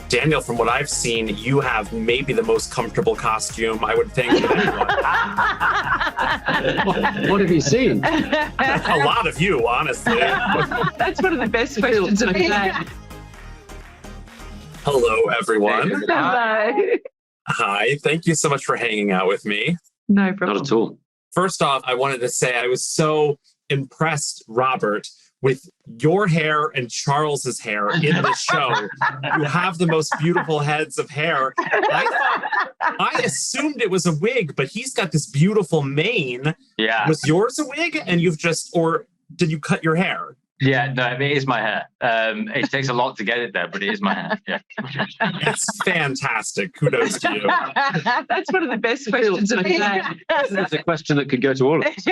Daniel, from what I've seen, you have maybe the most comfortable costume, I would think, of anyone. What have you seen? A lot of you, honestly. That's one of the best questions I've had. Hello, everyone. Hello. Hi, thank you so much for hanging out with me. No problem. Not at all. First off, I wanted to say I was so impressed, Robert, with your hair and Charles's hair in the show. You have the most beautiful heads of hair. I assumed it was a wig, but he's got this beautiful mane. Yeah. Was yours a wig and or did you cut your hair? Yeah, no, it is my hair. It takes a lot to get it there, but it is my hair. Yeah. It's fantastic. Kudos to you. That's one of the best questions I've had. That's a question that could go to all of us.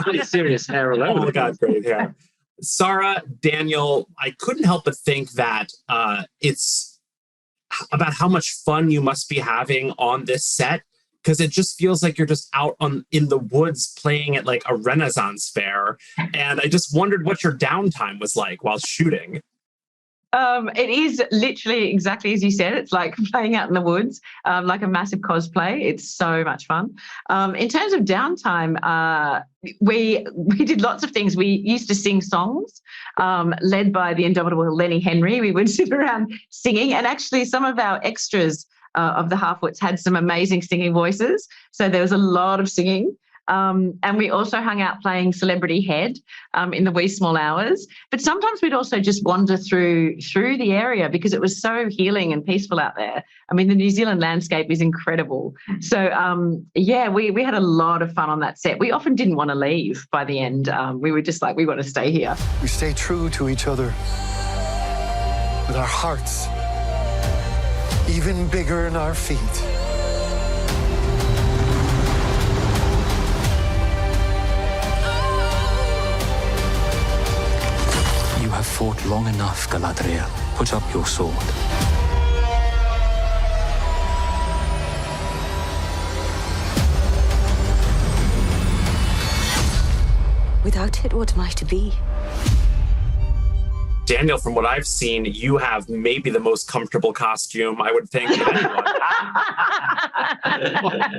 Pretty serious hair alone. Oh my God, great hair. Sarah, Daniel, I couldn't help but think that it's about how much fun you must be having on this set, because it just feels like you're just out in the woods playing at like a Renaissance fair. And I just wondered what your downtime was like while shooting. It is literally exactly as you said. It's like playing out in the woods, like a massive cosplay. It's so much fun. In terms of downtime, we did lots of things. We used to sing songs, led by the indomitable Lenny Henry. We would sit around singing, and actually some of our extras of the Halfwits had some amazing singing voices. So there was a lot of singing. And we also hung out playing Celebrity Head in the wee small hours. But sometimes we'd also just wander through the area because it was so healing and peaceful out there. I mean, the New Zealand landscape is incredible. So, we had a lot of fun on that set. We often didn't want to leave by the end. We were just like, we want to stay here. We stay true to each other with our hearts even bigger in our feet. You have fought long enough, Galadriel. Put up your sword. Without it, what am I to be? Daniel, from what I've seen, you have maybe the most comfortable costume, I would think, of anyone.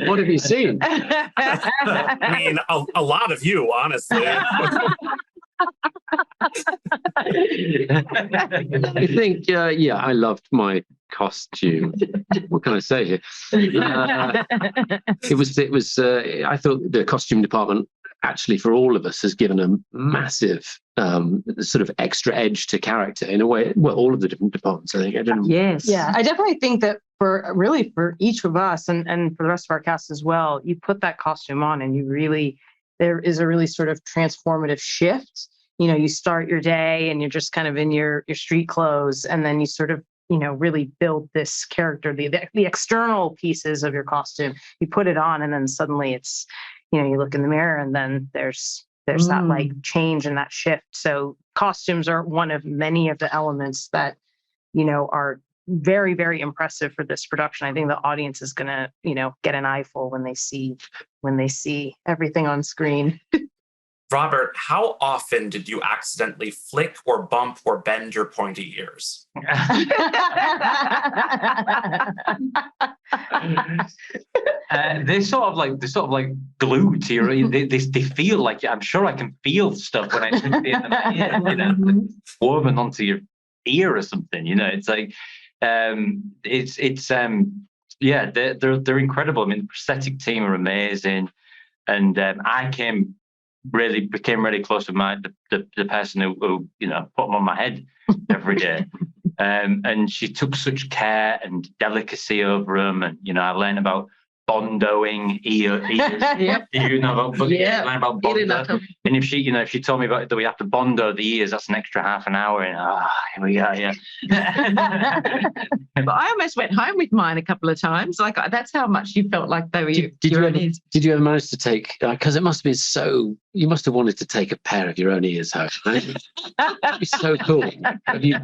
What have you seen? I mean, a lot of you, honestly. I think, I loved my costume. What can I say here? It was. I thought the costume department, actually, for all of us, has given a massive sort of extra edge to character in a way. Well, all of the different departments, I think. I don't know. Yes. Yeah, I definitely think that for each of us and for the rest of our cast as well, you put that costume on and there is a really sort of transformative shift. You know, you start your day and you're just kind of in your street clothes, and then you sort of, really build this character, the external pieces of your costume. You put it on, and then suddenly it's, you look in the mirror, and then there's that like change and that shift. So costumes are one of many of the elements that, are very, very impressive for this production. I think the audience is going to, get an eyeful when they see everything on screen. Robert, how often did you accidentally flick or bump or bend your pointy ears? They sort of like glued to your. They feel like, I'm sure I can feel stuff when I sit in the ear, woven onto your ear or something. It's like they're incredible. I mean, the prosthetic team are amazing, and I became really close with the person who put them on my head every day. And she took such care and delicacy over them. And, I learned about bondoing ears. Yep. Learn about bondo. Enough. And if she told me about that we have to bondo the ears, that's an extra half an hour. And here we go, yeah. But I almost went home with mine a couple of times. Like, that's how much you felt like they were Did you ever manage to take, because it must have been you must have wanted to take a pair of your own ears home, right? That'd be so cool. Have you?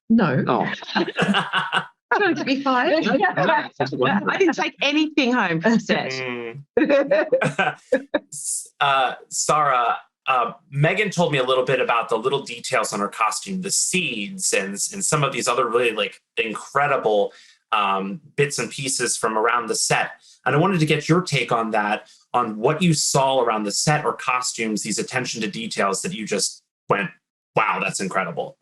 No. Oh. Trying to be fired. I didn't take anything home from set. Sarah, Megan told me a little bit about the little details on her costume, the seeds and some of these other really like incredible bits and pieces from around the set. And I wanted to get your take on that, on what you saw around the set or costumes, these attention to details that you just went, wow, that's incredible.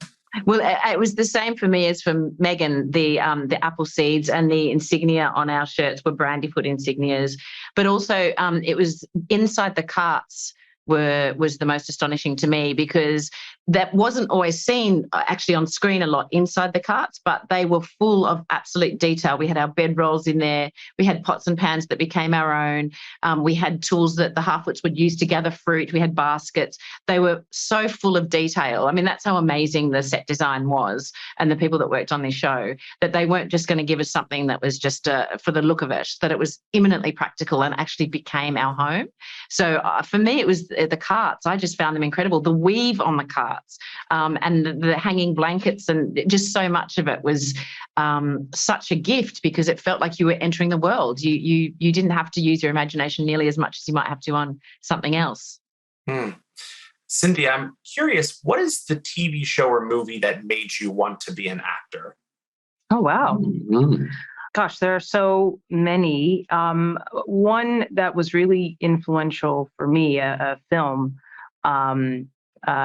Well, it was the same for me as for Megan. The apple seeds and the insignia on our shirts were Brandyfoot insignias, but also it was inside the carts was the most astonishing to me, because that wasn't always seen actually on screen a lot inside the carts, but they were full of absolute detail. We had our bedrolls in there. We had pots and pans that became our own. We had tools that the halfwits would use to gather fruit. We had baskets. They were so full of detail. I mean, that's how amazing the set design was, and the people that worked on this show, that they weren't just going to give us something that was just for the look of it, that it was eminently practical and actually became our home. So for me, it was the carts. I just found them incredible. The weave on the carts and the hanging blankets, and just so much of it was such a gift, because it felt like you were entering the world. You didn't have to use your imagination nearly as much as you might have to on something else. Cynthia, I'm curious, what is the TV show or movie that made you want to be an actor? Oh, wow. Mm. Gosh, there are so many. One that was really influential for me, a film,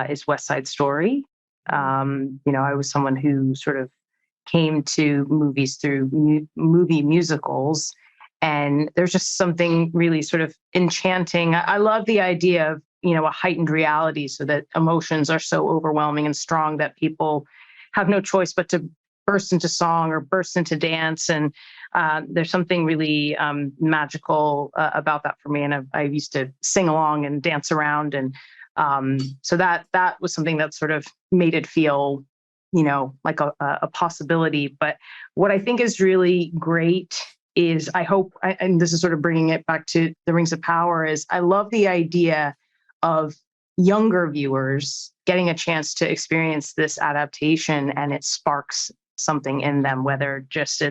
is West Side Story. I was someone who sort of came to movies through movie musicals, and there's just something really sort of enchanting. I love the idea of, a heightened reality, so that emotions are so overwhelming and strong that people have no choice but to burst into song or burst into dance. And there's something really magical about that for me. And I used to sing along and dance around. And so that was something that sort of made it feel, like a possibility. But what I think is really great is, I hope, and this is sort of bringing it back to the Rings of Power, is I love the idea of younger viewers getting a chance to experience this adaptation, and it sparks something in them, whether just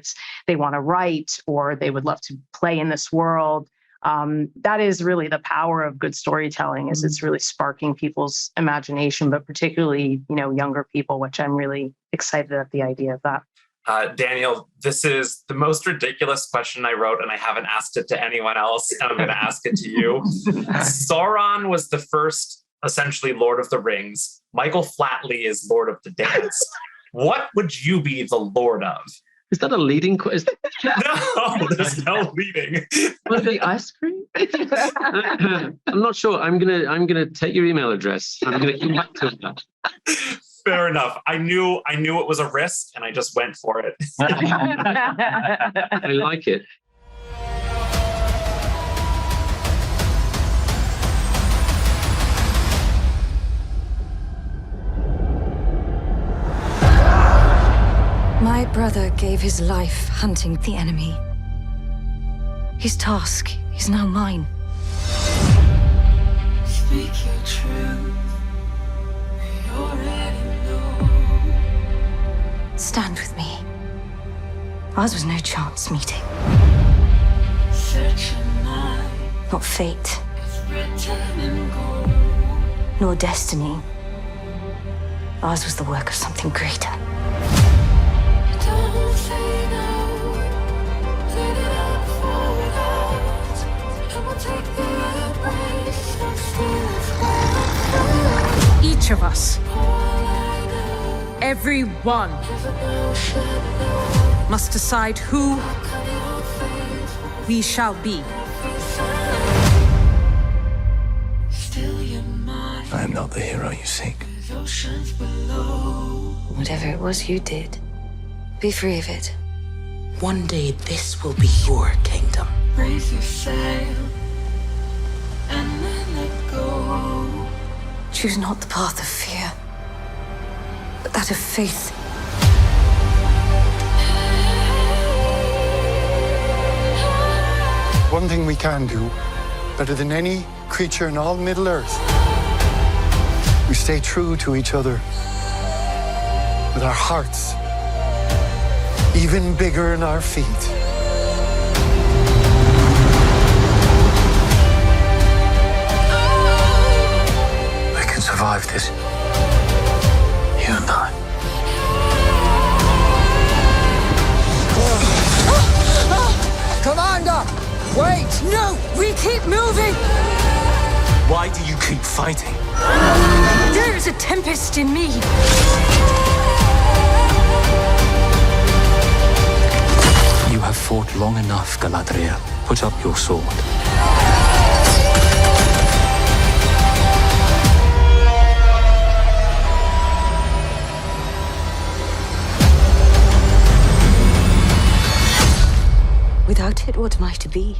they want to write or they would love to play in this world. That is really the power of good storytelling, is it's really sparking people's imagination, but particularly, younger people, which I'm really excited at the idea of that. Daniel, this is the most ridiculous question I wrote, and I haven't asked it to anyone else, and I'm going to ask it to you. Sauron was the first, essentially, Lord of the Rings. Michael Flatley is Lord of the Dance. What would you be the Lord of? Is that a leading question? No, there's no leading. Want to be ice cream? I'm not sure. I'm gonna take your email address. I'm gonna come back to that. Fair enough. I knew it was a risk, and I just went for it. I like it. My brother gave his life hunting the enemy. His task is now mine. Speak your truth. We already know. Stand with me. Ours was no chance meeting. Not fate. Nor destiny. Ours was the work of something greater. Each of us, every one, must decide who we shall be. I am not the hero you seek. Whatever it was you did, be free of it. One day this will be your kingdom. Raise your sail and then let go. Choose not the path of fear, but that of faith. One thing we can do, better than any creature in all Middle-earth, we stay true to each other with our hearts even bigger in our feet. can survive this. You and I. Commander! Wait! No! We keep moving! Why do you keep fighting? There is a tempest in me. You have fought long enough, Galadriel. Put up your sword. Without it, what might it be?